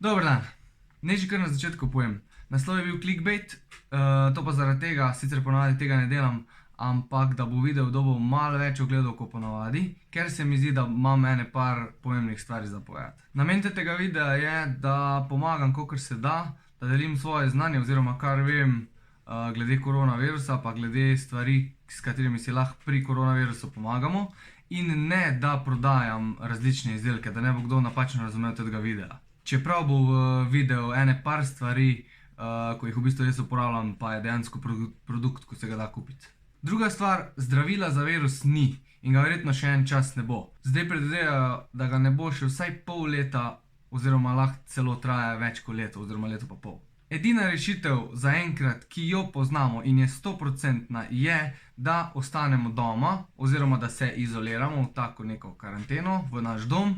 Dober dan. Naj že kar na začetku povem. Naslov je bil clickbait, to pa zaradi tega, sicer ponavadi tega ne delam, ampak da bo video dobil malo več ogledov kot ponavadi, ker se mi zdi, da imam ene par pomembnih stvari za povedati. Namen tega videa je, da pomagam, kolikor se da delim svoje znanje oziroma kar vem glede koronavirusa, pa glede stvari, s katerimi si lahko pri koronavirusu pomagamo, in ne, da prodajam različne izdelke, da ne bo kdo napačno razumel tega videa. Čeprav bo v videu ene par stvari, ko jih v bistvu jaz uporabljam, pa je dejansko produkt, ko se ga da kupiti. Druga stvar, zdravila za virus ni in ga verjetno še en čas ne bo. Zdaj predvidevajo, da ga ne bo še vsaj pol leta, oziroma lahko celo traja več kot leto, oziroma leto pa pol. Edina rešitev zaenkrat, ki jo poznamo in je 100%, je, da ostanemo doma, oziroma da se izoliramo v tako neko karanteno, v naš dom,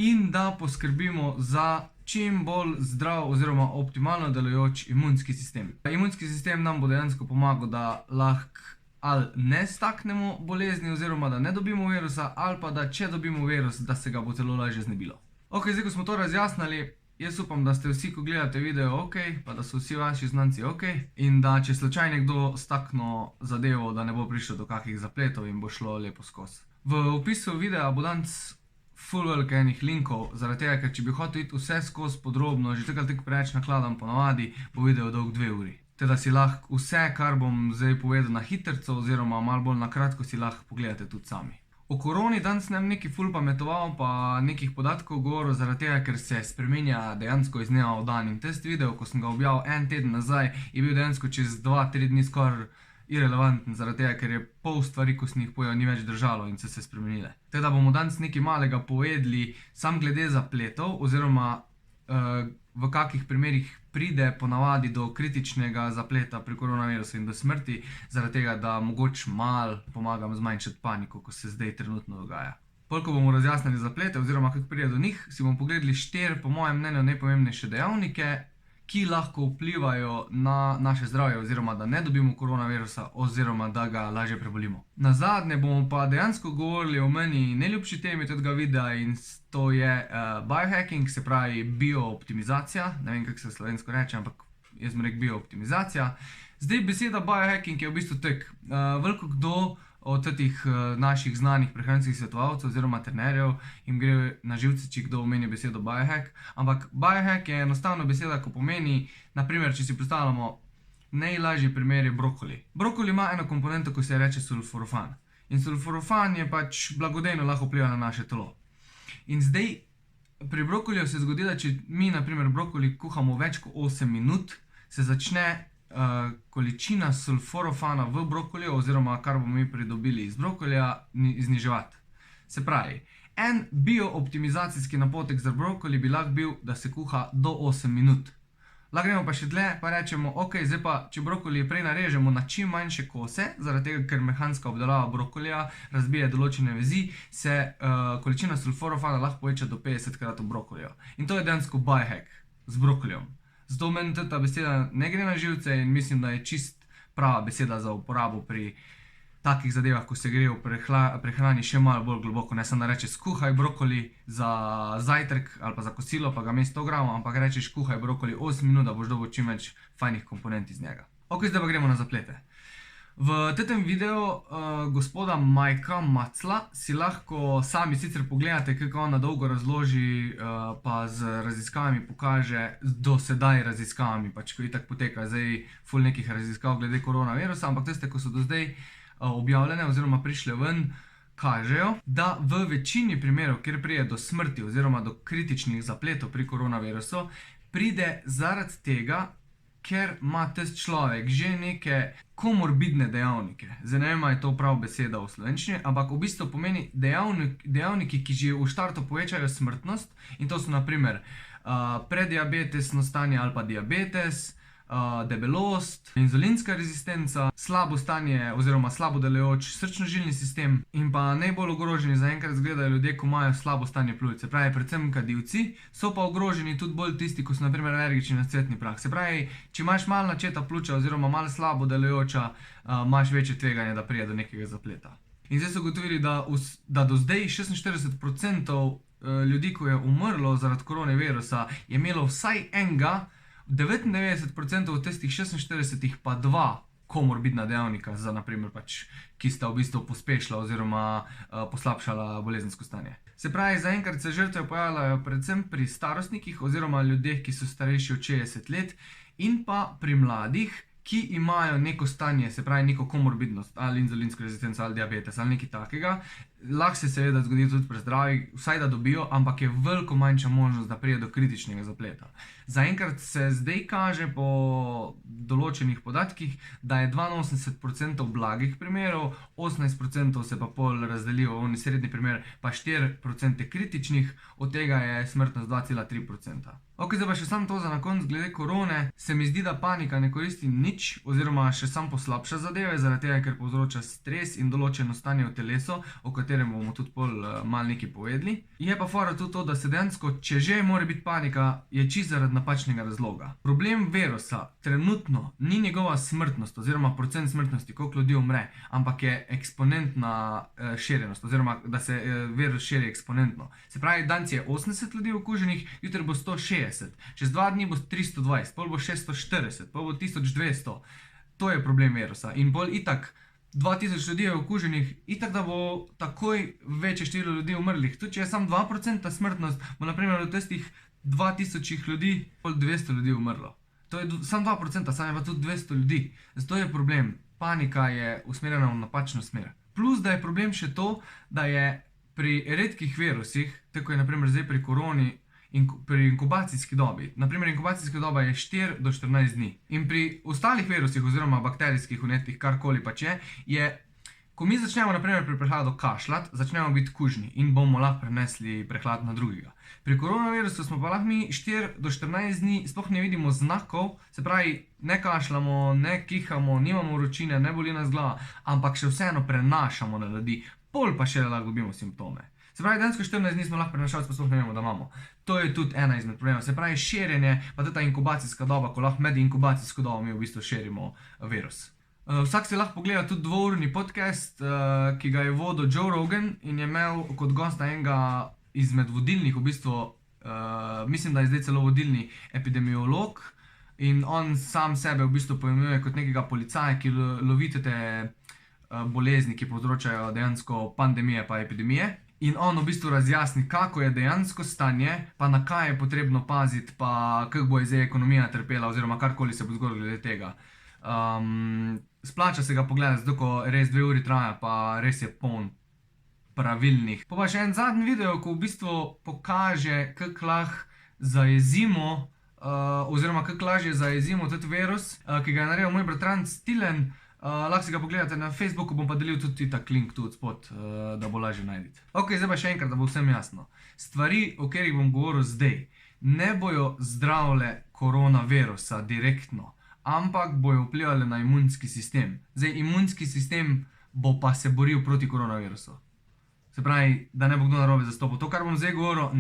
in da poskrbimo za čim bolj zdrav oziroma optimalno delujoč imunski sistem. Imunski sistem nam bo dejansko pomagal, da lahko ali ne staknemo bolezni oziroma da ne dobimo virusa, ali pa da če dobimo virus, da se ga bo celo lažje znebilo. Ok, zdaj ko smo to razjasnili, jaz upam, da ste vsi, ko gledate video, ok, pa da so vsi vaši znanci ok, in da če slučaj nekdo stakno zadevo, da ne bo prišlo do kakih zapletov in bo šlo lepo skozi. V opisu videa bo danes ful veliko enih linkov, zaradi tega, ker če bi hotel iti vse skozi podrobno, že tako ali tako preveč nakladam ponavadi, bo video dolg 2 uri. Teda si lahko vse, kar bom zdaj povedal na hitrco, oziroma malo bolj na kratko, si lahko pogledate tudi sami. O koroni danes ne bom nekaj ful pametoval, pa nekih podatkov govoril, zaradi tega, ker se spremenja dejansko iz dneva v dan. In test video, ko sem ga objavil en teden nazaj, je bil dejansko čez 2-3 dni skoraj irelevanten, zaradi tega, ker je pol stvari, ko sem jih povedal, ni več držalo in so se spremenile. Teda bomo danes nekaj malega povedali sam glede zapletov, oziroma v kakih primerih pride ponavadi do kritičnega zapleta pri koronavirusu in do smrti, zaradi tega, da mogoče malo pomagam zmanjšati paniko, ko se zdaj trenutno dogaja. Pol, ko bomo razjasnili zaplete oziroma kako pride do njih, si bomo pogledali 4, po mojem mnenju, najpomembnejše dejavnike, ki lahko vplivajo na naše zdravje, oziroma da ne dobimo koronavirusa, oziroma da ga lažje prebolimo. Nazadnje bomo pa dejansko govorili o meni najljubši temi tega videa, in to je biohacking, se pravi biooptimizacija. Ne vem, kako se slovensko reče, ampak jaz bom rekel biooptimizacija. Zdaj, beseda biohacking je v bistvu tek. Veliko kdo od teh naših znanih prehranskih svetovalcev oziroma trenerjev jim gre na živce, če kdo omeni besedo biohack. Ampak biohack je enostavno beseda, ko pomeni, naprimer, če si predstavljamo, najlažji primer je brokoli. Brokoli ima eno komponento, ko se reče sulforofan. In sulforofan je pač blagodejno lahko vpliva na naše telo. In zdaj, pri brokoliju se zgodi, da če mi, naprimer, brokoli kuhamo več kot 8 minut, se začne količina sulforofana v brokoliju, oziroma kar bomo mi pridobili iz brokolija, zniževati. Se pravi, en biooptimizacijski napotek za brokoli bi lahko bil, da se kuha do 8 minut. Lahko gremo pa še dlje, pa rečemo, ok, zdaj pa, če brokoli prej narežemo na čim manjše kose, zaradi tega, ker mehanska obdelava brokolija razbije določene vezi, se količina sulforofana lahko poveča do 50-krat v brokoliju. In to je dejansko biohack z brokolijom. Zato meni ta beseda ne gre na živce in mislim, da je čist prava beseda za uporabo pri takih zadevah, ko se gre v prehrani še malo bolj globoko. Ne samo da rečeš, skuhaj brokoli za zajtrk ali pa za kosilo, pa ga imej 100 gramov, ampak rečeš, kuhaj brokoli 8 minut, da boš dobil čim več fajnih komponent iz njega. Ok, zdaj pa gremo na zaplete. V tem videu gospoda Majka Macla si lahko sami sicer pogledate, kako on na dolgo razloži, pa z raziskavami pokaže, do sedaj raziskavami, pač ko itak poteka zdaj ful nekih raziskav glede koronavirusa, ampak tiste, ko so do zdaj objavljene oziroma prišle ven, kažejo, da v večini primerov, kjer pride do smrti oziroma do kritičnih zapletov pri koronavirusu, pride zaradi tega, ker ima tisti človek že neke komorbidne dejavnike. Zdaj ne vem, je to prav beseda v slovenščini, ampak v bistvu pomeni dejavniki, ki že v štartu povečajo smrtnost, in to so naprimer prediabetesno stanje ali pa diabetes, debelost, inzulinska rezistenca, slabo stanje oziroma slabo delujoč srčno-žilni sistem, in pa najbolj ogroženi zaenkrat izgledajo ljudje, ko imajo slabo stanje pljuč. Se pravi, predvsem kadilci, so pa ogroženi tudi bolj tisti, ko so naprimer alergični na cvetni prah. Se pravi, če imaš malo načeta pljuča oziroma malo slabo delujoča, imaš večje tveganje, da pride do nekega zapleta. In zdaj so ugotovili, da do zdaj 46% ljudi, ko je umrlo zaradi koronavirusa, je imelo vsaj enega, 99% od tistih 46 pa dva komorbidna dejavnika, za naprimer pač, ki sta v bistvu pospešila oziroma poslabšala bolezensko stanje. Se pravi, zaenkrat se žrtve pojavljajo predvsem pri starostnikih oziroma ljudeh, ki so starejši od 60 let in pa pri mladih, ki imajo neko stanje, se pravi neko komorbidnost, ali inzulinsko rezistenco, ali diabetes, ali nekaj takega. Lahko se seveda zgodi tudi pri zdravih, vsaj da dobijo, ampak je veliko manjša možnost, da pride do kritičnega zapleta. Zaenkrat se zdaj kaže po določenih podatkih, da je 82% blagih primerov, 18% se pa pol razdelijo v srednji primer, pa 4% kritičnih, od tega je smrtnost 2,3%. Ok, zdaj pa še samo to za na konec glede korone. Se mi zdi, da panika ne koristi nič, oziroma še sam poslabša zadeve, zaradi tega, ker povzroča stres in določeno stanje v telesu, o katerem bomo tudi pol malo nekaj povedali. Je pa fora tudi to, da se dejansko, če že mora biti panika, je čisto zaradi napačnega razloga. Problem virusa trenutno ni njegova smrtnost oziroma procent smrtnosti, koliko ljudi umre, ampak je eksponentna širjenost, oziroma da se virus širi eksponentno. Se pravi, danes je 80 ljudi okuženih, jutri bo 160. Čez 2 dni bo 320, pol bo 640, pol bo 1200. To je problem virusa. In pol itak 2000 ljudi je okuženih, itak da bo takoj večje število ljudi umrlih. Tudi če je samo 2% smrtnost, bo naprimer od tistih 2000 ljudi pol 200 ljudi umrlo. To je samo 2%, samo je pa tudi 200 ljudi. Zato je problem. Panika je usmerjena v napačno smer. Plus, da je problem še to, da je pri redkih virusih, tako je naprimer zdaj pri koroni, in pri inkubacijski dobi. Naprimer, inkubacijska doba je 4 do 14 dni. In pri ostalih virusih oziroma bakterijskih vnetih, karkoli pač je, ko mi začnemo naprimer pri prehladu kašljati, začnemo biti kužni in bomo lahko prenesli prehlad na drugega. Pri koronavirusu smo pa lahko mi 4 do 14 dni, sploh ne vidimo znakov, se pravi, ne kašljamo, ne kihamo, nimamo vročine, ne boli nas glava, ampak še vseeno prenašamo na ljudi, pol pa še lahko dobimo simptome. Se pravi, dejansko 14 dni smo lahko prenašalci, pa sploh ne vemo, da imamo. To je tudi ena izmed problemov. Se pravi, širjenje, pa tudi ta inkubacijska doba, ko lahko med inkubacijsko dobo mi v bistvu širimo virus. Vsak si lahko pogleda tudi 2-urni podcast, ki ga je vodil Joe Rogan in je imel kot gosta enega izmed vodilnih, v bistvu, mislim, da je zdaj celo vodilni epidemiolog in on sam sebe v bistvu pojmenuje kot nekega policaja, ki lovi te bolezni, ki povzročajo dejansko pandemije pa epidemije. In on v bistvu razjasni, kako je dejansko stanje, pa na kaj je potrebno paziti, pa kako bo zdaj ekonomija trpela, oziroma karkoli se bo zgodilo glede tega. Splača se ga pogledati, zato ko res 2 uri traja, pa res je poln pravilnih. Pa še en zadnji video, ko v bistvu pokaže, kako lahko zajezimo, oziroma kako lažje zajezimo tudi virus, ki ga je naredil moj bratranec Tilen. Lahko si ga pogledate na Facebooku, bom pa delil tudi tak link tu odspod, da bo lažje najditi. Ok, zdaj pa še enkrat, da bo vsem jasno. Stvari, o katerih bom govoril zdaj, ne bojo zdravile koronavirusa direktno, ampak bojo vplivali na imunski sistem. Zdaj, imunski sistem bo pa se boril proti koronavirusu. Se pravi, da ne bo kdo narobe zastopil. To, kar bom zdaj govoril,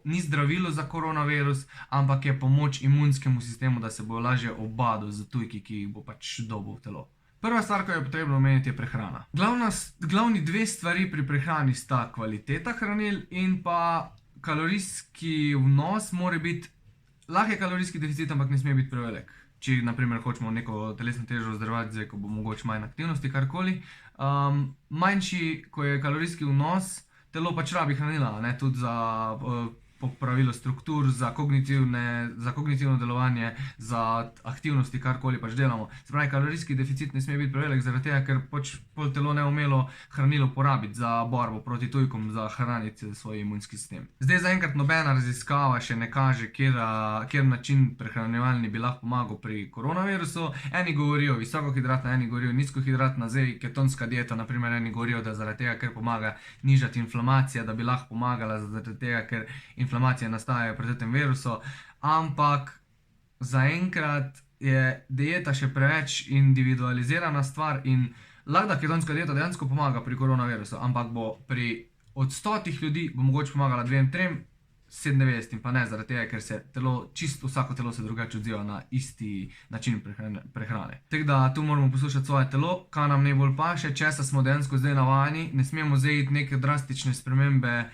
ni zdravilo za koronavirus, ampak je pomoč imunskemu sistemu, da se bo lažje obadil z tujki, ki jih bo pač dobil v telo. Prva stvar, ko je potrebno omeniti, je prehrana. Glavni 2 stvari pri prehrani sta kvaliteta hranil in pa kalorijski vnos mora biti, lahko je kalorijski deficit, ampak ne sme biti prevelik. Če naprimer hočemo neko telesno težo vzdrževati, zdaj ko bo mogoče manj aktivnosti, karkoli. Manjši, ko je kalorijski vnos, telo pač rabi hranila, ne, tudi za popravilo struktur, za kognitivno delovanje, za aktivnosti, karkoli pač delamo. Se pravi, kalorijski deficit ne sme biti prevelik, zaradi tega, ker pač pol telo ne umelo hranilo porabiti za borbo proti tujkom, za hraniti svoj imunski sistem. Zdaj zaenkrat nobena raziskava še ne kaže, kjer način prehranjevalni bi lahko pomagal pri koronavirusu. Eni govorijo visokohidratna, eni govorijo nizkohidratna, zdaj ketonska dieta, naprimer eni govorijo, da zaradi tega, ker pomaga nižati inflamacija, da bi lahko pomagala zaradi tega, ker inflamacije nastajajo pri tem virusu, ampak zaenkrat je dieta še preveč individualizirana stvar in lahko da ketonska dieta dejansko pomaga pri koronavirusu, ampak bo od 100 ljudi bo mogoče pomagala 2-3, 97 in pa ne zaradi tega, ker se vsako telo se drugače odziva na isti način prehrane. Tako da tu moramo poslušati svoje telo, kaj nam najbolj paše, česa smo dejansko zdaj navajeni, ne smemo zdaj iti neke drastične spremembe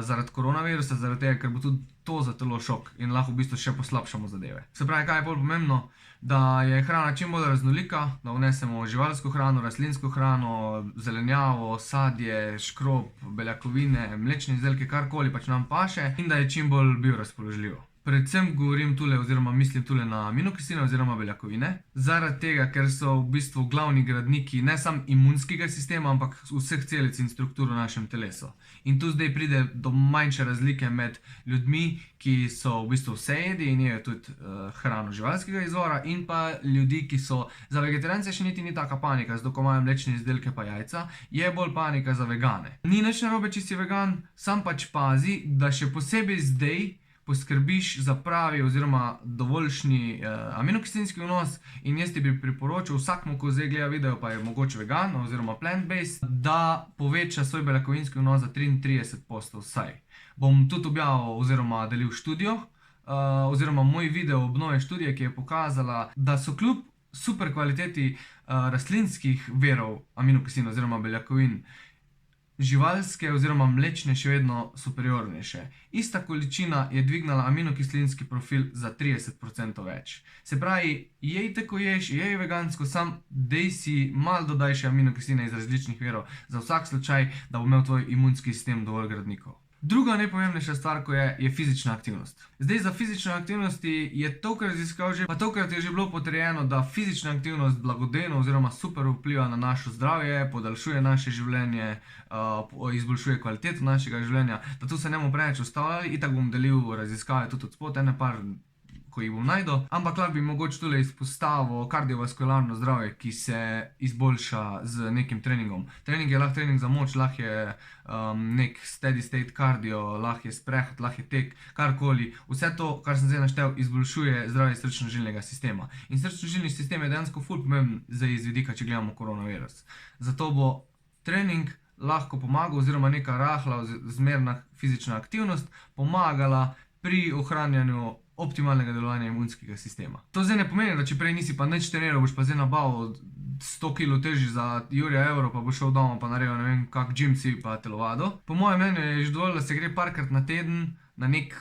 zaradi koronavirusa, zaradi tega, ker bo tudi to za telo šok in lahko v bistvu še poslabšamo zadeve. Se pravi, kaj je bolj pomembno? Da je hrana čim bolj raznolika, da vnesemo živalsko hrano, rastlinsko hrano, zelenjavo, sadje, škrob, beljakovine, mlečne izdelke, karkoli pač nam paše in da je čim bolj biorazpoložljivo. Predvsem govorim tule oziroma mislim tule na aminokisline oziroma beljakovine, zaradi tega, ker so v bistvu glavni gradniki ne samo imunskega sistema, ampak vseh celic in struktur v našem telesu. In tu zdaj pride do manjše razlike med ljudmi, ki so v bistvu vsejedi in jejo tudi hrano živalskega izvora, in pa ljudi, ki so za vegetarijance še niti ni taka panika, zato ko imajo mlečne izdelke pa jajca, je bolj panika za vegane. Ni nič narobe, če si vegan, sam pač pazi, da še posebej zdaj poskrbiš za pravi oziroma dovoljšni aminokislinski vnos in jaz ti bi priporočil vsakmu, ko zdaj gleda video, pa je mogoče vegan oziroma plant-based, da poveča svoj beljakovinski vnos za 33% vsaj. Bom tudi objavil oziroma delil študijo, oziroma moj video obnove študije, ki je pokazala, da so kljub super kvaliteti rastlinskih virov aminokislin oziroma beljakovin živalske oziroma mlečne še vedno superiornejše. Ista količina je dvignala aminokislinski profil za 30% več. Se pravi, jej tako ješ, jej vegansko, sam dej si malo dodaj še aminokisline iz različnih virov za vsak slučaj, da bo imel tvoj imunski sistem dovolj gradnikov. Druga najpomembnejša stvar, ko je fizična aktivnost. Zdaj za fizične aktivnosti je tokrat raziskav že, pa tokrat je že bilo potrjeno, da fizična aktivnost blagodejno oziroma super vpliva na naše zdravje, podaljšuje naše življenje, izboljšuje kvaliteto našega življenja, da tu se ne bomo preveč ustavljali, itak bom delil raziskave tudi od spod, ene par, ko jih bom najdel, ampak lahko bi mogoče tule izpostavil kardiovaskularno zdravje, ki se izboljša z nekim treningom. Trening je lahko trening za moč, lahko je nek steady state kardio, lahko je sprehod, lahko je tek, karkoli. Vse to, kar sem zdaj naštel, izboljšuje zdravje srčno-žilnega sistema. In srčno-žilni sistem je dejansko ful pomemben zdaj iz vidika, če gledamo koronavirus. Zato bo trening lahko pomagal oziroma neka rahla, zmerna fizična aktivnost pomagala pri ohranjanju optimalnega delovanja imunskega sistema. To zdaj ne pomeni, da če prej nisi pa nič treniral, boš pa zdaj nabavil 100 kg teži za jurja evro, pa boš šel doma pa naredil ne vem kak gym si pa telovado. Po mojem mnenju je že dovolj, da se gre parkrat na teden na nek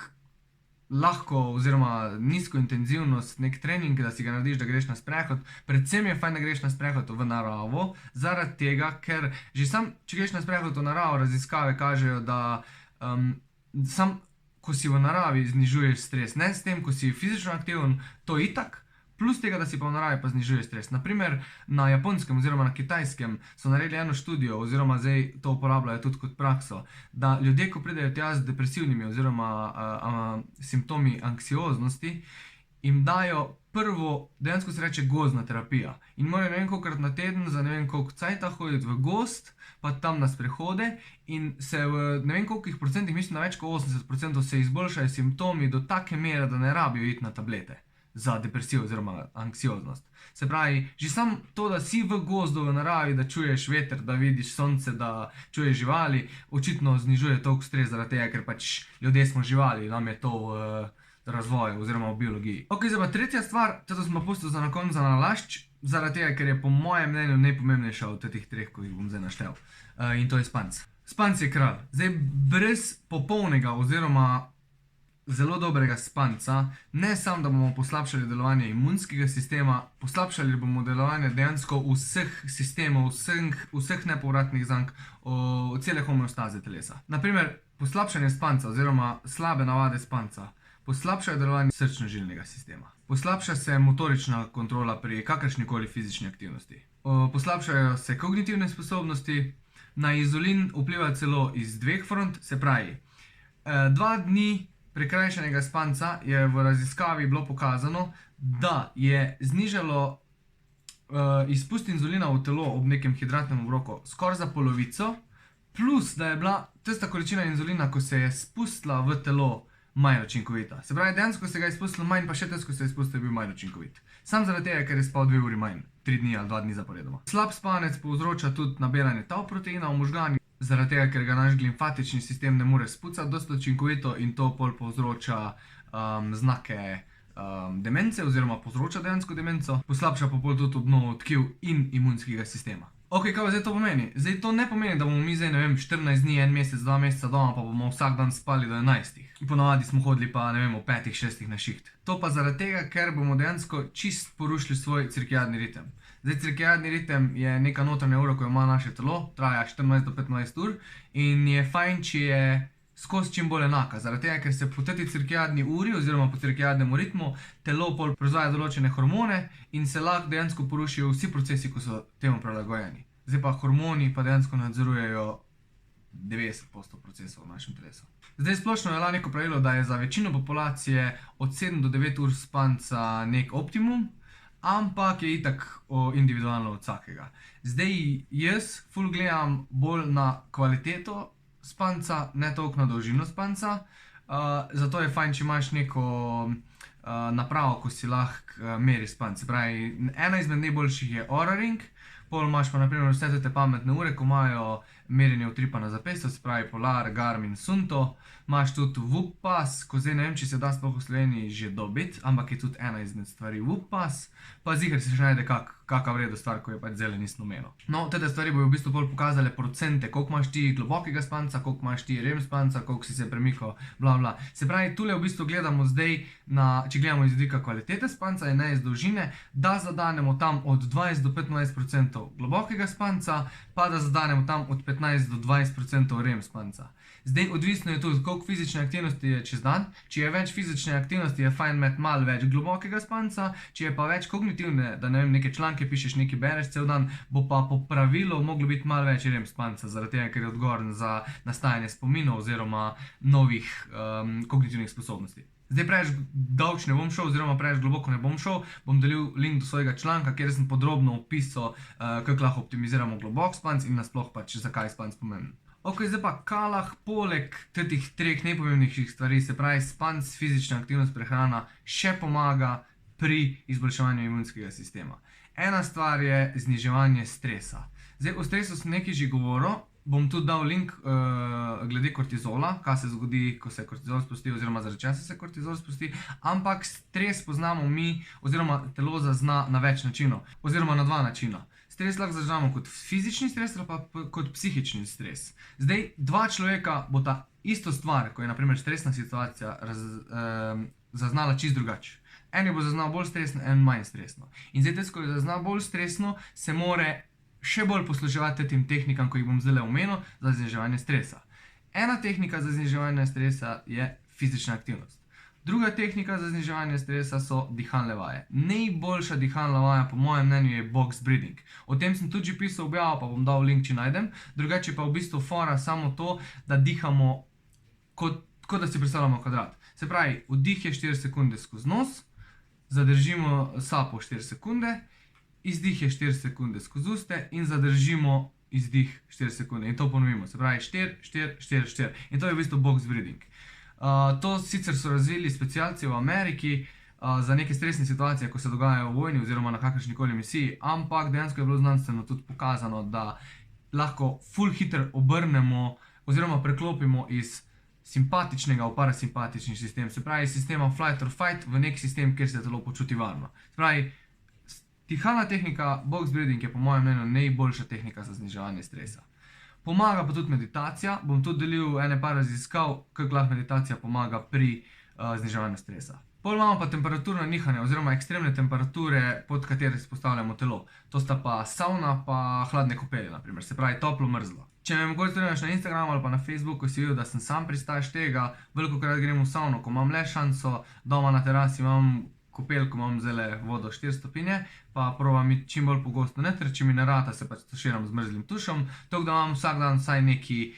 lahko oziroma nizko intenzivnost, nek trening, da si ga narediš, da greš na sprehod. Predvsem je fajn, da greš na sprehod v naravo, zaradi tega, ker že sam, če greš na sprehod v naravo, raziskave kažejo, da sam ko si v naravi znižuješ stres, ne s tem, ko si fizično aktiven, to itak, plus tega, da si pa v naravi pa znižuješ stres. Naprimer, na Japonskem oziroma na Kitajskem so naredili eno študijo, oziroma zdaj to uporabljajo tudi kot prakso, da ljudje, ko pridejo tja z depresivnimi oziroma simptomi anksioznosti, jim dajo prvo, dejansko se reče gozdna terapija. In morajo ne vem kolikokrat na teden, za ne vem koliko cajta hoditi v gozd, pa tam na sprehode in se v ne vem kolikih procentih, mislim na več kot 80% se izboljšajo simptomi do take mere, da ne rabijo iti na tablete za depresijo oziroma anksioznost. Se pravi, že sam to, da si v gozdu, v naravi, da čuješ veter, da vidiš sonce, da čuješ živali, očitno znižuje toliko stres zaradi tega, ker pač ljudje smo živali, nam je to razvoju oziroma v biologiji. Ok, zdaj pa tretja stvar, to smo pustil za na konec za nalašč, zaradi tega, ker je po mojem mnenju najpomembnejša od teh treh, ko jih bom zdaj naštel. In to je spanc. Spanc je kralj. Zdaj, brez popolnega oziroma zelo dobrega spanca, ne samo, da bomo poslabšali delovanje imunskega sistema, poslabšali bomo delovanje dejansko vseh sistemov, vseh nepovratnih zank, cele homeostaze telesa. Naprimer, poslabšanje spanca oziroma slabe navade spanca poslabšajo delovanje srčno-žilnega sistema. Poslabša se motorična kontrola pri kakršnikoli fizični aktivnosti. Poslabšajo se kognitivne sposobnosti, na inzulin vpliva celo iz dveh front, se pravi, 2 dni prikrajšanega spanca je v raziskavi bilo pokazano, da je znižalo izpust inzulina v telo ob nekem hidratnem obroku skoraj za polovico, plus da je bila tista količina inzulina, ko se je spustila v telo, manj učinkovita. Se pravi, dejansko se ga je izpustilo manj, pa še test, ko se je izpustil, je bil manj učinkovit. Sam zaradi tega, ker je spal 2 uri manj, 3 dni ali 2 dni zaporedoma. Slab spanec povzroča tudi nabiranje tau proteina v možganih, zaradi tega, ker ga naš limfatični sistem ne more spucati dosti učinkovito in to pol povzroča znake demence oziroma povzroča dejansko demenco, poslabša pa pol tudi obnovo tkiv in imunskega sistema. Ok, kaj pa zdaj to pomeni? Zdaj to ne pomeni, da bomo mi zdaj, ne vem, 14 dni, 1 mesec, 2 meseca doma, pa bomo vsak dan spali do 11. Ponavadi smo hodili pa, ne vem, o 5, 6 na šiht. To pa zaradi tega, ker bomo dejansko čist porušili svoj cirkadiani ritem. Zdaj, cirkadiani ritem je neka notranja ura, ko jo ima naše telo, traja 14 do 15 ur in je fajn, če je skozi čim bolj enaka. Zaradi tega, ker se po tej cirkadiani uri oziroma po cirkadianemu ritmu telo pol proizvaja določene hormone in se lahko dejansko porušijo vsi procesi, ko so temu prilagojeni. Zdaj pa hormoni pa dejansko nadzorujejo 90% procesov v našem telesu. Zdaj splošno je neko pravilo, da je za večino populacije od 7 do 9 ur spanca nek optimum, ampak je itak individualno od vsakega. Zdaj jaz ful gledam bolj na kvaliteto spanca, ne toliko na dolžino spanca, zato je fajn, če imaš neko napravo, ko si lahko meri spanc. Se pravi, ena izmed najboljših je Oura Ring, pol imaš pa naprimer vse te pametne ure, ko imajo merjenje utripa na zapestju, se pravi Polar, Garmin, Suunto. Imaš tudi Whoop Pass, ko zdaj ne vem, če se da sploh v Sloveniji že dobiti, ampak je tudi ena izmed stvari Whoop Pass. Pa ziher se še najde kakva vredna stvar, ko je pač zdajle nisem omenil. No, te stvari bojo v bistvu bolj pokazale procente, koliko imaš ti globokega spanca, koliko imaš ti REM spanca, koliko si se premikal, bla bla. Se pravi, tule v bistvu gledamo zdaj, če gledamo iz vidika kvalitete spanca in ne iz dolžine, da zadanemo tam od 20 do 15% globokega spanca, pa da zadanemo tam od 15 do 20% REM spanca. Zdaj, odvisno je tudi, koliko fizične aktivnosti je čez dan. Če je več fizične aktivnosti, je fajn imeti malo več globokega spanca, če je pa več kognitivne, da ne vem, neke članke pišeš, nekaj bereš cel dan, bo pa po pravilu moglo biti malo več REM spanca, zaradi tega, ker je odgovoren za nastajanje spominov oziroma novih kognitivnih sposobnosti. Zdaj preveč dolč ne bom šel, oziroma preveč globoko ne bom šel, bom delil link do svojega članka, kjer sem podrobno opisal, kako lahko optimiziramo globok spanc in nasploh pač, zakaj je spanc pomemben. Ok, zdaj pa kalah poleg teh treh najpomembnejših stvari, se pravi spanc, fizična aktivnost, prehrana, še pomaga pri izboljševanju imunskega sistema. Ena stvar je zniževanje stresa. Zdaj, o stresu sem nekaj že govoril, bom tudi dal link glede kortizola, kaj se zgodi, ko se kortizol spusti, oziroma zaradi česa se kortizol spusti, ampak stres poznamo mi, oziroma telo zazna na več načinov, oziroma na dva načina. Stres lahko zaznamo kot fizični stres ali pa kot psihični stres. Zdaj, dva človeka bo ta isto stvar, ko je na primer stresna situacija, zaznala čisto drugače. En jo bo zaznal bolj stresno, en manj stresno. In zdaj, ko je zaznal bolj stresno, se more še bolj posluževati tem tehnikam, ko jih bom zdaj omenil, za zniževanje stresa. Ena tehnika za zniževanje stresa je fizična aktivnost. Druga tehnika za zniževanje stresa so dihalne vaje. Najboljša dihalna vaja, po mojem mnenju, je box breathing. O tem sem tudi že pisal objavo, pa bom dal link, če najdem. Drugače pa v bistvu fora samo to, da dihamo kot da si predstavljamo kvadrat. Se pravi, vdih je 4 sekunde skozi nos, zadržimo sapo 4 sekunde, izdih je 4 sekunde skozi uste in zadržimo izdih 4 sekunde. In to ponovimo. Se pravi 4, 4, 4, 4. In to je v bistvu box breathing. To sicer so razvili specialci v Ameriki za neke stresne situacije, ko se dogajajo v vojni oziroma na kakršnikoli misiji, ampak dejansko je bilo znanstveno tudi pokazano, da lahko ful hitro obrnemo oziroma preklopimo iz simpatičnega v parasimpatični sistem, se pravi iz sistema flight or fight v nek sistem, kjer se telo počuti varno. Se pravi, dihalna tehnika box breathing je po mojem mnenju najboljša tehnika za zniževanje stresa. Pomaga pa tudi meditacija, bom tudi delil ene par raziskav, kako lahko meditacija pomaga pri zniževanju stresa. Pol imamo pa temperaturno nihanje oziroma ekstremne temperature, pod katere izpostavljamo telo. To sta pa sauna pa hladne kopelje, naprimer, se pravi toplo mrzlo. Če me mogoče spremljaš na Instagramu ali pa na Facebooku, si videl, da sem sam pristaš tega, velikokrat grem v savno, ko imam le šanso, doma na terasi imam kopel, ko imam zdajle vodo 4 stopinje, pa probam iti čim bolj pogosto noter, če mi ne rata, se pač tuširam z mrzlim tušom, tako da imam vsak dan vsaj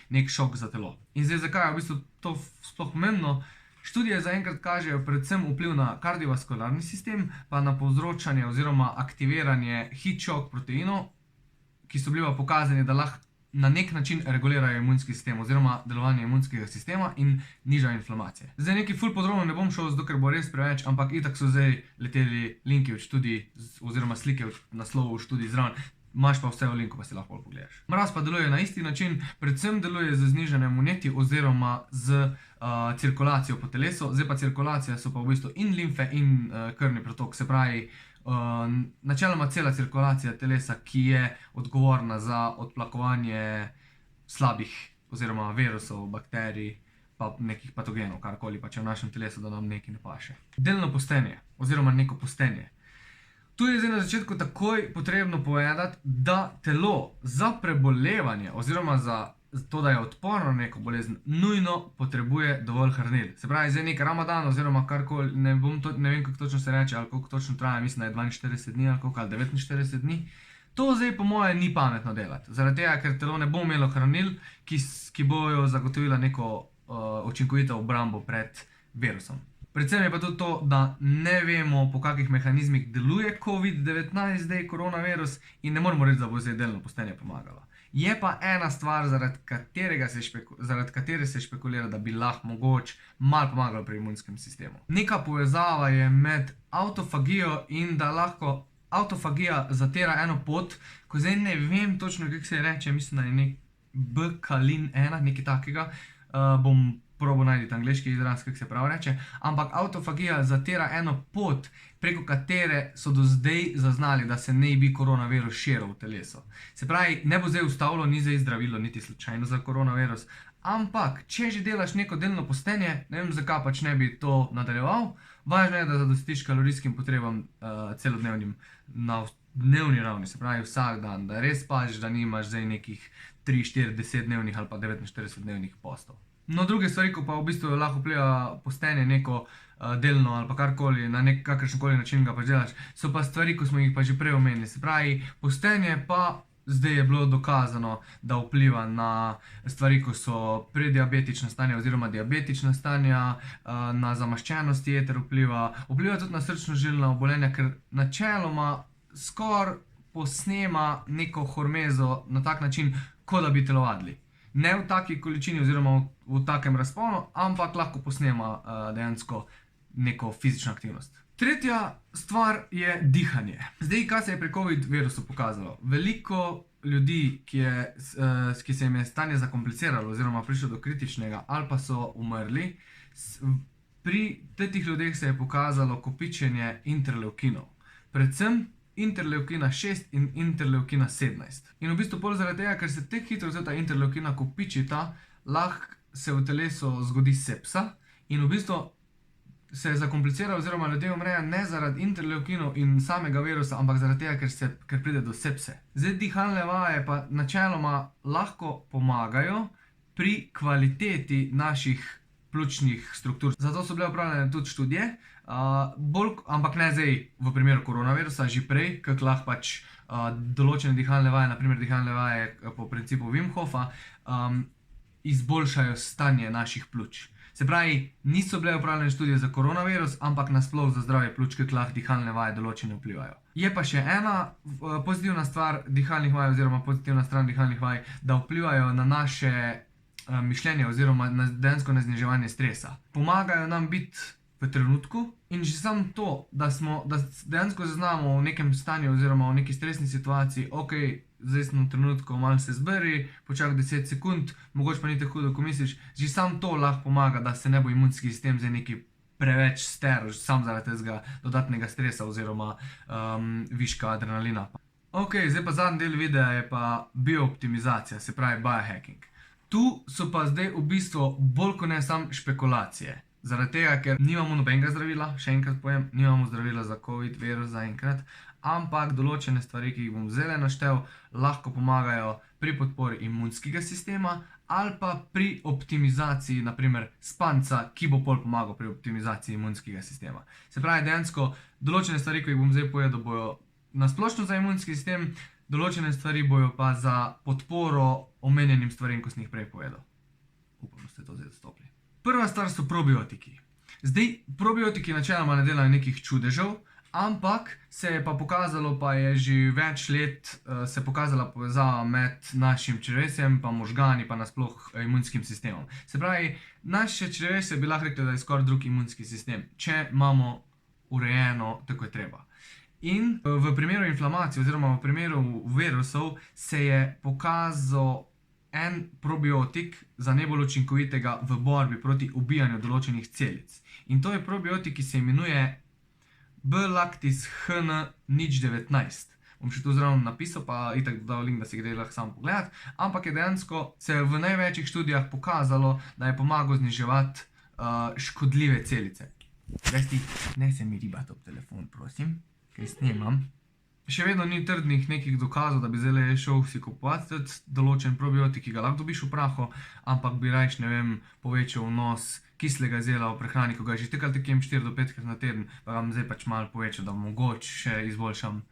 nek šok za telo. In zdaj, zakaj je v bistvu to sploh pomembno? Študije zaenkrat kažejo predvsem vpliv na kardiovaskularni sistem, pa na povzročanje oziroma aktiviranje heat shock proteinov, ki so bili pa pokazani, da lahko na nek način regulirajo imunski sistem oziroma delovanje imunskega sistema in niža inflamacije. Zdaj nekaj ful podrobno ne bom šel, zato ker bo res preveč, ampak itak so zdaj leteli linki od študij oziroma slike od naslovov študij zraven. imaš pa vse v linku, pa si lahko pogledaš. Mraz pa deluje na isti način, predvsem deluje z znižanjem vnetij oziroma z cirkulacijo po telesu. Zdaj pa cirkulacija so pa v bistvu in limfe in krvni pretok, se pravi, načeloma cela cirkulacija telesa, ki je odgovorna za odplakovanje slabih oziroma virusov, bakterij, pa nekih patogenov, karkoli pa če v našem telesu, da nam nekaj ne paše. Delno postenje oziroma neko postenje. Tu je zdaj na začetku takoj potrebno povedati, da telo za prebolevanje oziroma za to, da je odporno na neko bolezen, nujno potrebuje dovolj hranil. Se pravi, zdaj nek Ramadan oziroma karkoli, ne vem, kako točno se reče, ali koliko točno traja, mislim, da je 42 dni ali koliko, ali 49 dni. To zdaj po moje ni pametno delati, zaradi tega, ker telo ne bo imelo hranil, ki bojo zagotovila neko učinkovito obrambo pred virusom. Predvsem je pa tudi to, da ne vemo, po kakih mehanizmih deluje COVID-19, zdaj koronavirus, in ne moremo reči, da bo zdaj delno postenje pomagalo. Je pa ena stvar, zaradi katere se špekulira, da bi lahko mogoče malo pomagalo pri imunskem sistemu. Neka povezava je med avtofagijo in da lahko avtofagija zatira eno pot, ko zdaj ne vem točno, kako se reče, mislim, da je nek B-kalin 1, nekaj takega, bom probal najti angleški izraz, kako se prav reče, ampak avtofagija zatira eno pot, preko katere so do zdaj zaznali, da se ne bi koronavirus širil v telesu. Se pravi, ne bo zdaj ustavilo, ni zdaj zdravilo, niti slučajno za koronavirus, ampak če že delaš neko delno postenje, ne vem, zakaj pač ne bi to nadaljeval, važno je, da zadostiš kalorijskim potrebam celodnevnim na dnevni ravni, se pravi vsak dan, da res paš, da nimaš zdaj nekih 3, 4, 10 dnevnih ali pa 49 dnevnih postov. No, druge stvari, ko pa v bistvu lahko vpliva postenje neko delno ali pa karkoli, na kakršenkoli način ga pač delaš, so pa stvari, ko smo jih pa že prej omenili. Se pravi, postenje pa zdaj je bilo dokazano, da vpliva na stvari, ko so prediabetična stanja oziroma diabetična stanja, na zamaščenost jeter vpliva tudi na srčno-žilna obolenja, ker načeloma skoraj posnema neko hormezo na tak način, kot da bi telovadili. Ne v taki količini oziroma v takem razponu, ampak lahko posnema dejansko neko fizično aktivnost. Tretja stvar je dihanje. Zdaj, kaj se je pri COVID virusu pokazalo? Veliko ljudi, ki se jim je stanje zakompliciralo oziroma prišlo do kritičnega ali pa so umrli, pri teh ljudeh se je pokazalo kopičenje interleukinov. Predvsem interleukina 6 in interleukina 17. In v bistvu pol zaradi tega, ker se te hitro ta interleukina kopičita, lahko se v telesu zgodi sepsa in v bistvu se zakomplicira oziroma ljudje umrejo ne zaradi interleukinov in samega virusa, ampak zaradi tega, ker pride do sepse. Zdaj, dihalne vaje pa načeloma lahko pomagajo pri kvaliteti naših pljučnih struktur. Zato so bile opravljene tudi študije, ampak ne zdaj v primeru koronavirusa, že prej, kako lahko pač določene dihalne vaje, naprimer dihalne vaje po principu Wim Hofa, izboljšajo stanje naših pljuč. Se pravi, niso bile opravljene študije za koronavirus, ampak nasploh za zdravje pljuč, kako lahko dihalne vaje določene vplivajo. Je pa še ena pozitivna stvar dihalnih vaj oziroma pozitivna stran dihalnih vaj, da vplivajo na naše mišljenje oziroma dejansko na zniževanje stresa. Pomagajo nam biti v trenutku in že samo to, da dejansko zaznamo v nekem stanju oziroma v neki stresni situaciji, ok, zdaj smo v trenutku, malo se zberi, počakaj 10 sekund, mogoče pa ni tako hudo, ko misliš, že samo to lahko pomaga, da se ne bo imunski sistem zdaj neki preveč steril, sam zaradi tega dodatnega stresa oziroma viška adrenalina. Ok, zdaj pa zadnji del videa je pa biooptimizacija, se pravi biohacking. Tu so pa zdaj v bistvu bolj kot ne samo špekulacije. Zaradi tega, ker nimamo nobenega zdravila, še enkrat povem, nimamo zdravila za COVID virus zaenkrat, ampak določene stvari, ki jih bom zdaj naštel, lahko pomagajo pri podpori imunskega sistema ali pa pri optimizaciji, naprimer spanca, ki bo pol pomagal pri optimizaciji imunskega sistema. Se pravi, dejansko določene stvari, ki jih bom zdaj povedal, bojo nasplošno za imunski sistem, določene stvari bojo pa za podporo omenjenim stvarem, ko sem jih prej povedal. Upam, da ste to zdaj dostopili. Prva stvar so probiotiki. Zdaj, probiotiki načeloma ne delajo nekih čudežev, ampak se je pa pokazalo, pa je že več let se pokazala povezava med našim črevesjem, pa možgani, pa nasploh imunskim sistemom. Se pravi, naše črevesje bi lahko rekli, da je skoraj drug imunski sistem, če imamo urejeno tako je treba. In v primeru inflamacije oziroma v primeru virusov se je pokazal en probiotik za najbolj učinkovitega v borbi proti ubijanju določenih celic. In to je probiotik, ki se imenuje B-Lactis HN019. Bom še tu zraven napisal, pa itak dodal link, da si ga lahko sam pogledati. Ampak je dejansko se v največjih študijah pokazalo, da je pomagal zniževati škodljive celice. Resti, ne se mi ribati ob telefon, prosim, kaj snemam. Še vedno ni trdnih nekih dokazov, da bi zdaj šel si kupovati določen probiotik, ki ga lahko dobiš v prahu, ampak bi rajš, ne vem, povečal vnos kislega zela v prehrani, ko ga že tako ali tako jem 4 do 5 krat na teden, pa vam zdaj pač malo povečal, da mogoče še izboljšam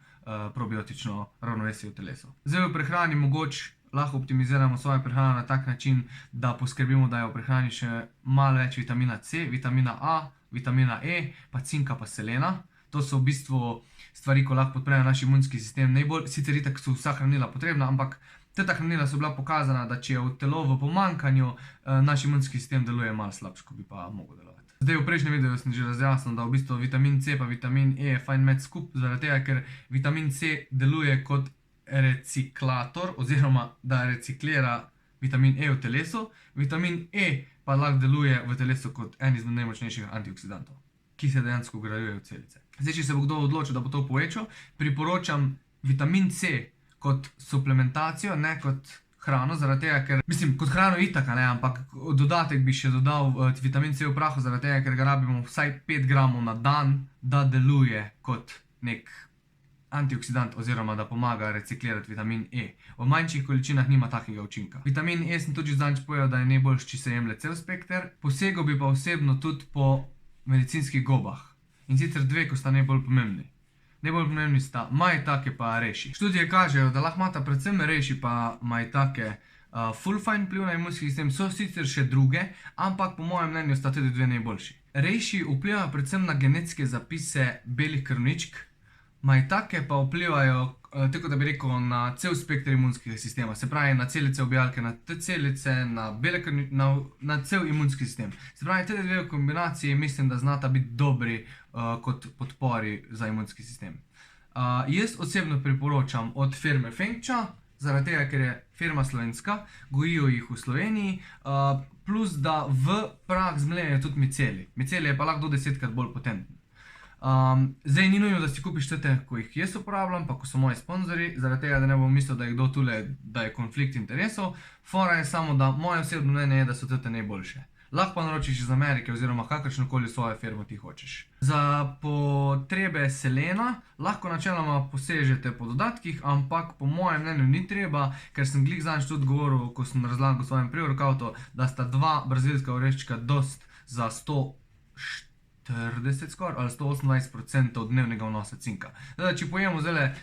probiotično ravnovesje v telesu. Zdaj v prehrani mogoče lahko optimiziramo svojo prehrano na tak način, da poskrbimo, da je v prehrani še malo več vitamina C, vitamina A, vitamina E, pa cinka pa selena. To so v bistvu stvari, ko lahko podprejo naš imunski sistem najbolj. Sicer itak so vsa hranila potrebna, ampak ta hranila so bila pokazana, da če je v telo v pomanjkanju, naš imunski sistem deluje malo slabše, kot bi pa mogel delovati. Zdaj v prejšnjem videu sem že razjasnil, da v bistvu vitamin C pa vitamin E je fajn imeti skupaj, zaradi tega, ker vitamin C deluje kot reciklator oziroma da reciklira vitamin E v telesu, vitamin E pa lahko deluje v telesu kot en izmed najmočnejših antioksidantov, ki se dejansko vgrajujejo v celice. Zdaj, če se bo kdo odločil, da bo to povečal, priporočam vitamin C kot suplementacijo, ne kot hrano, zaradi tega, ker, mislim, kot hrano itak, ne, ampak dodatek bi še dodal vitamin C v prahu, zaradi tega, ker ga rabimo vsaj 5 gramov na dan, da deluje kot nek antioksidant oziroma da pomaga reciklirati vitamin E. V manjših količinah nima takega učinka. Vitamin E sem tudi zadnjič povedal, da je najboljši, če se jemlje cel spekter. Posegel bi pa osebno tudi po medicinskih gobah. In sicer dve, ko sta najbolj pomembni. Najbolj pomembni sta maitake pa reishi. Študije kažejo, da lahko imata predvsem reishi pa maitake ful fajn vpliv na imunski sistem, so sicer še druge, ampak po mojem mnenju sta tudi dve najboljši. Reishi vplivajo predvsem na genetske zapise belih krvničk, maitake pa vplivajo, tako da bi rekel, na cel spekter imunskega sistema. Se pravi, na celice ubijalke, na T celice, na bele krvničke, na cel imunski sistem. Se pravi, te dve kombinaciji mislim, da znata biti dobri kot podpori za imunski sistem. Jaz osebno priporočam od firme Fengcha, zaradi tega, ker je firma slovenska, gojijo jih v Sloveniji, plus da v prah zmlejejo tudi miceli. Miceli je pa lahko do 10krat bolj potenten. Zdaj ni nujno, da si kupiš tete, ko jih jaz uporabljam, pa ko so moji sponzorji, zaradi tega, da ne bom mislil, da je kdo tule, da je konflikt interesov. Fora je samo, da moje osebno mnenje je, da so tete najboljše. Lahko pa naročiš iz Amerike oziroma kakršnokoli svojo firmo ti hočeš. Za potrebe selena lahko načeloma posežete po dodatkih, ampak po mojem mnenju ni treba, ker sem glih zadnjič tudi govoril, ko sem razlagal v svojem pre-workoutu, da sta 2 brazilska oreščka dost za 140 skoraj ali 128% dnevnega vnosa cinka. Zdaj, če pojemo zdaj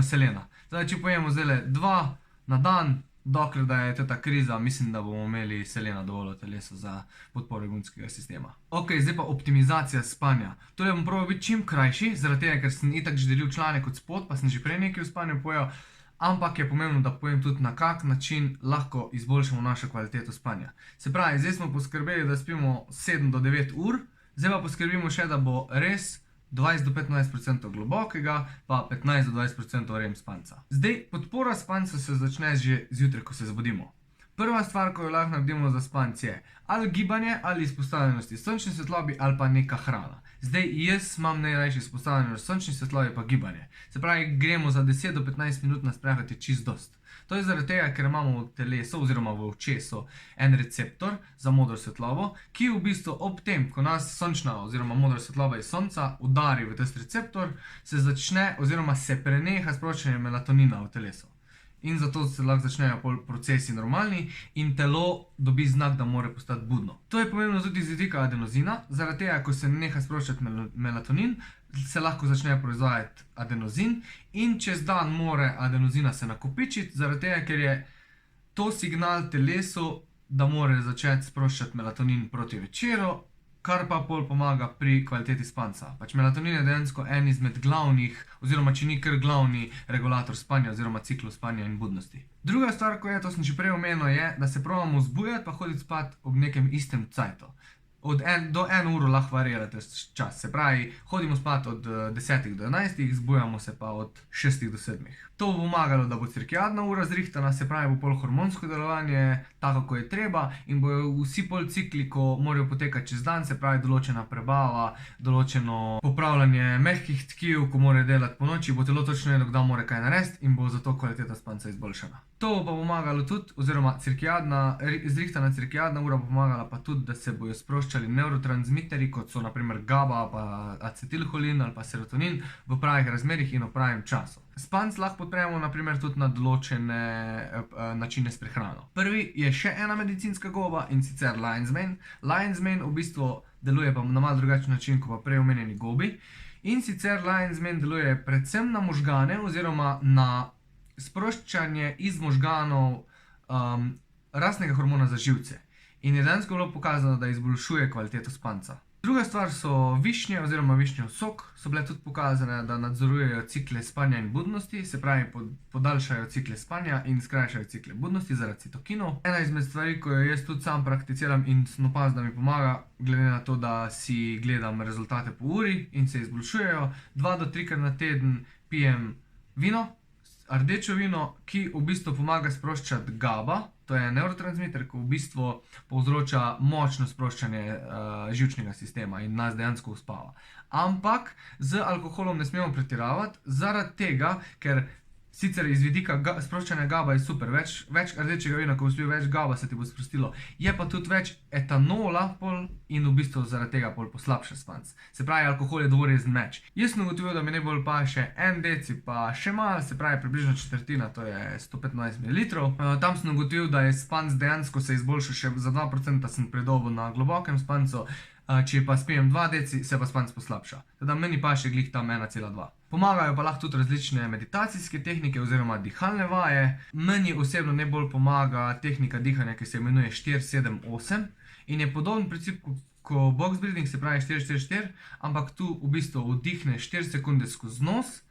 selena, če pojemo zdaj 2 na dan, dokler da je ta kriza, mislim, da bomo imeli selena dovolj v telesu za podporo imunskega sistema. Ok, zdaj pa optimizacija spanja. Tole bom probal biti čim krajši, zaradi tega, ker sem itak že delil članek od spod, pa sem že prej nekaj v spanju povedal, ampak je pomembno, da povem tudi, na kak način lahko izboljšamo našo kvaliteto spanja. Se pravi, zdaj smo poskrbeli, da spimo 7 do 9 ur, zdaj pa poskrbimo še, da bo res 20 do 15% globokega, pa 15 do 20% REM spanca. Zdaj, podpora spanca se začne že zjutraj, ko se zbudimo. Prva stvar, ko jo lahko naredimo za spanc je ali gibanje, ali izpostavljenosti sončni svetlobi, ali pa neka hrana. Zdaj, jaz imam najrajši izpostavljenost sončni svetlobi pa gibanje. Se pravi, gremo za 10 do 15 minut na sprehod je čist dost. To je zaradi tega, ker imamo v telesu oziroma v očesu en receptor za modro svetlobo, ki v bistvu ob tem, ko nas sončna oziroma modra svetloba iz sonca udari v test receptor, se začne oziroma se preneha sproščanje melatonina v telesu. In zato se lahko začnejo procesi normalni in telo dobi znak, da mora postati budno. To je pomembno tudi z vidika adenozina, zaradi tega, ko se neha sproščati melatonin, se lahko začne proizvajati adenozin in čez dan mora adenozina se nakopičiti, zaradi tega, ker je to signal telesu, da mora začeti sproščati melatonin proti večeru, kar pa pol pomaga pri kvaliteti spanca. Pač melatonin je dejansko en izmed glavnih, oziroma če ni kar glavni regulator spanja oziroma ciklu spanja in budnosti. Druga stvar, ko je, to sem že prej omenil, je, da se probamo zbujati pa hoditi spat ob nekem istem cajtu. do 1 uro lahko varira ta čas. Se pravi, hodimo spat od 10 do 11, zbujamo se pa od 6 do 7. To bo pomagalo, da bo cirkadiana ura zrihtana, se pravi, bo pol hormonsko delovanje tako, kot je treba in bojo vsi pol cikli, ko morajo potekati čez dan, se pravi, določena prebava, določeno popravljanje mehkih tkiv, ko morajo delati po noči, bo telo točno vedelo, kdaj mora kaj narediti in bo zato kvaliteta spanca izboljšana. To bo pa pomagalo tudi, oziroma zrihtana cirkadiana ura bo pomagala pa tudi, da se bojo sproščali nevrotransmiterji, kot so naprimer GABA, pa acetilholin ali pa serotonin v pravih razmerih in v pravem času. Spanc lahko podpremo naprimer tudi na določene načine s prehrano. Prvi je še ena medicinska goba in sicer Lion's Mane. Lion's Mane v bistvu deluje pa na malo drugačen način kot pa prej omenjeni gobi. In sicer Lion's Mane deluje predvsem na možgane oziroma na sproščanje iz možganov rastnega hormona za živce. In je dejansko bilo pokazano, da izboljšuje kvaliteto spanca. Druga stvar so višnje oziroma višnjev sok, so bile tudi pokazane, da nadzorujejo cikle spanja in budnosti, se pravi podaljšajo cikle spanja in skrajšajo cikle budnosti zaradi citokinov. Ena izmed stvari, ko jo jaz tudi sam prakticiram in sem opazil, da mi pomaga, glede na to, da si gledam rezultate po uri in se izboljšujejo, 2 do 3krat na teden pijem vino, rdečo vino, ki v bistvu pomaga sproščati GABA, to je nevrotransmiter, ki v bistvu povzroča močno sproščanje živčnega sistema in nas dejansko uspava. Ampak z alkoholom ne smemo pretiravati, zaradi tega, ker sicer iz vidika sproščanja GABA je super, več rdečega vina, ko boš pil več GABA, se ti bo sprostilo. Je pa tudi več etanola pol in v bistvu zaradi tega pol poslabša spanc. Se pravi, alkohol je dvorezen meč. Jaz sem ugotovil, da mi najbolj paše 1 deci pa še malo, se pravi približno četrtina, to je 115 ml. Tam sem ugotovil, da je spanc dejansko se izboljšal še za 2%, sem predolgo na globokem spancu. Če pa spijem 2 deci, se pa spanc poslabša. Teda meni pa še glih tam 1,2. Pomagajo pa lahko tudi različne meditacijske tehnike oziroma dihalne vaje. Meni osebno najbolj pomaga tehnika dihanja, ki se imenuje 4-7-8 in je podoben princip kot box breathing, se pravi 4-4-4, ampak tu v bistvu vdihneš 4 sekunde skozi nos,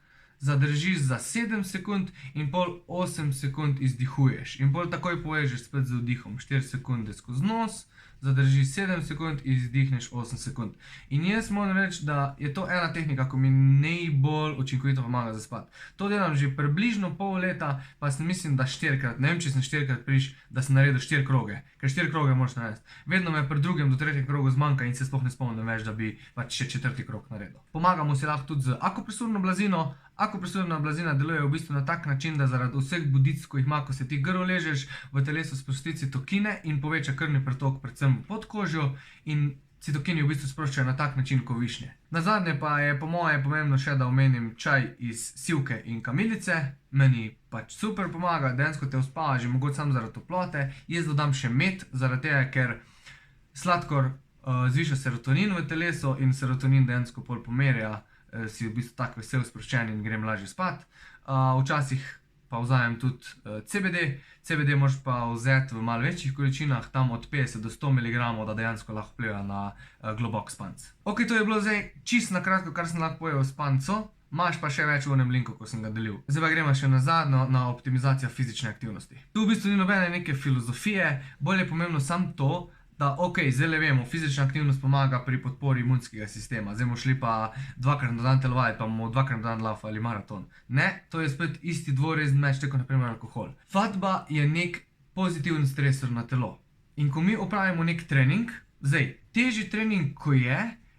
zadržiš za 7 sekund in pol 8 sekund izdihuješ. In pol takoj povežeš spet z vdihom 4 sekunde skozi nos, zadržiš 7 sekund in izdihneš 8 sekund. In jaz moram reči, da je to ena tehnika, ko mi najbolj učinkovito pomaga zaspati. To delam že približno pol leta, pa sem mislim, da 4krat, ne vem, če sem 4krat priš, da sem naredil 4 kroge. Ker 4 kroge moraš narediti. Vedno me pri 2. do 3. krogu zmanjka in se sploh ne spomnim več, da bi pač še 4. krog naredil. Pomagamo si lahko tudi z akupresurno blazino. Akupresurna blazina deluje v bistvu na tak način, da zaradi vseh budic, ko jih ima, ko se ti grlo ležeš, v telesu sprosti citokine in poveča krvni pretok predvsem v podkožjo in citokini v bistvu sproščajo na tak način kot višnje. Nazadnje pa je po moje pomembno še, da omenim čaj iz sivke in kamilice. Meni pač super pomaga, dejansko te uspava, že mogoče samo zaradi toplote. Jaz dodam še med, zaradi tega, ker sladkor zviša serotonin v telesu in serotonin dejansko pol pomerja, si v bistvu tako vesel, sproščen in grem lažje spat. Včasih pa vzamem tudi CBD. CBD moraš pa vzeti v malo večjih količinah, tam od 50 do 100 mg, da dejansko lahko vpliva na globok spanc. Ok, to je bilo zdaj čisto na kratko, kar sem lahko povedal o spancu. Imaš pa še več v onem linku, ko sem ga delil. Zdaj pa gremo še na zadnjo, na optimizacijo fizične aktivnosti. Tu v bistvu ni nobene neke filozofije, bolj je pomembno samo to, da ok, zdaj le vemo, fizična aktivnost pomaga pri podpori imunskega sistema. Zdaj bomo šli pa 2krat na dan telovaditi, pa bomo 2krat na dan laufali maraton. Ne, to je spet isti dvorezen meč, tako naprimer alkohol. Vadba je nek pozitiven stresor na telo. In ko mi opravimo nek trening, zdaj, težji trening, ko je,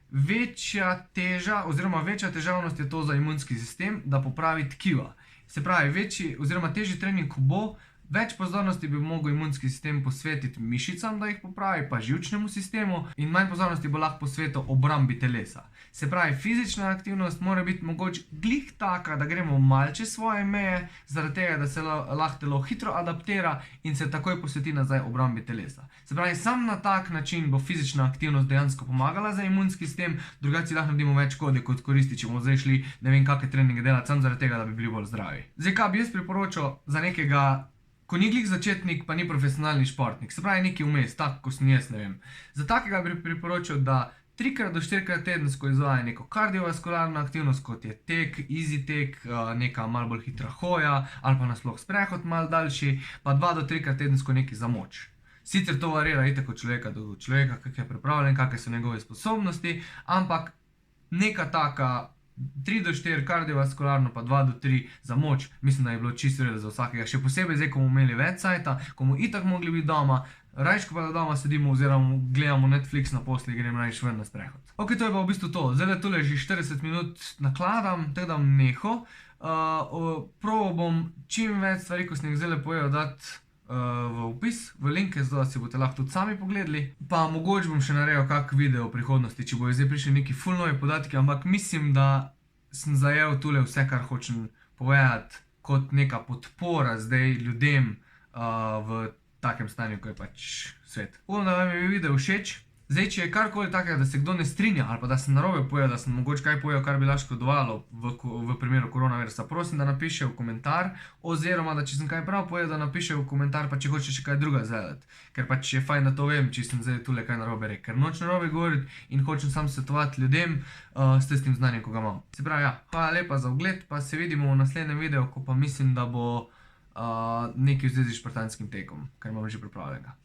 večja teža oziroma večja težavnost je to za imunski sistem, da popravi tkiva. Se pravi, večji oziroma težji trening, ko bo, več pozornosti bi mogel imunski sistem posvetiti mišicam, da jih popravi, pa živčnemu sistemu in manj pozornosti bo lahko posvetil obrambi telesa. Se pravi, fizična aktivnost mora biti mogoče glih taka, da gremo malce svoje meje, zaradi tega, da se lahko telo hitro adaptira in se takoj posveti nazaj obrambi telesa. Se pravi, sam na tak način bo fizična aktivnost dejansko pomagala za imunski sistem, drugače lahko naredimo več škode kot koristi, če bomo zdaj šli ne vem kakšne treninge delati, samo zaradi tega, da bi bili bolj zdravi. Zdaj, kaj bi jaz priporočal za nekega, ko ni glih začetnik, pa ni profesionalni športnik, se pravi neki vmes, tako ko sem jaz, ne vem. Za takega bi priporočal, da 3 do 4 tedensko izvaja neko kardiovaskularno aktivnost, kot je tek, easy tek, neka malo bolj hitra hoja ali pa nasploh sprehod malo daljši, pa 2 do 3 tedensko neki za moč. Sicer to varira itak od človeka do človeka, kak je pripravljen, kakšne so njegove sposobnosti, ampak neka taka 3 do 4 kardiovaskularno, pa 2 do 3 za moč, mislim, da je bilo čisto redo za vsakega. Še posebej zdaj, ko bomo imeli več cajta, ko bomo itak mogli biti doma, rajško pa da doma sedimo oziroma gledamo Netflix na posli, grem rajš ven na sprehod. Ok, to je pa v bistvu to. Zdaj tule že 40 minut nakladam, tako da bom nehal. Probal bom čim več stvari, ko sem jih zdaj povedal, dati v opis, v linke, zato da si boste lahko tudi sami pogledali. Pa mogoče bom še naredil kak video v prihodnosti, če bojo zdaj prišli neki ful novi podatki, ampak mislim, da sem zajel tule vse, kar hočem povedati, kot neka podpora zdaj ljudem v takem stanju, ko je pač svet. Upam, da vam je video všeč. Zdaj, če je karkoli takega, da se kdo ne strinja, ali pa da sem narobe povedal, da sem mogoče kaj povedal, kar bi lahko škodovalo v primeru koronavirusa, prosim, da napiše v komentar, oziroma da če sem kaj prav povedal, da napiše v komentar, pa če hoče še kaj druga zvedeti. Ker pač je fajn, da to vem, če sem zdaj tule kaj narobe rekel. Ker nočem narobe govoriti in hočem sam svetovati ljudem s tistim znanjem, ko ga imam. Se pravi, ja, hvala lepa za ogled, pa se vidimo v naslednjem videu, ko pa mislim, da bo nekaj v zvezi s špartanskim tekom, kar imam že pripravljenega.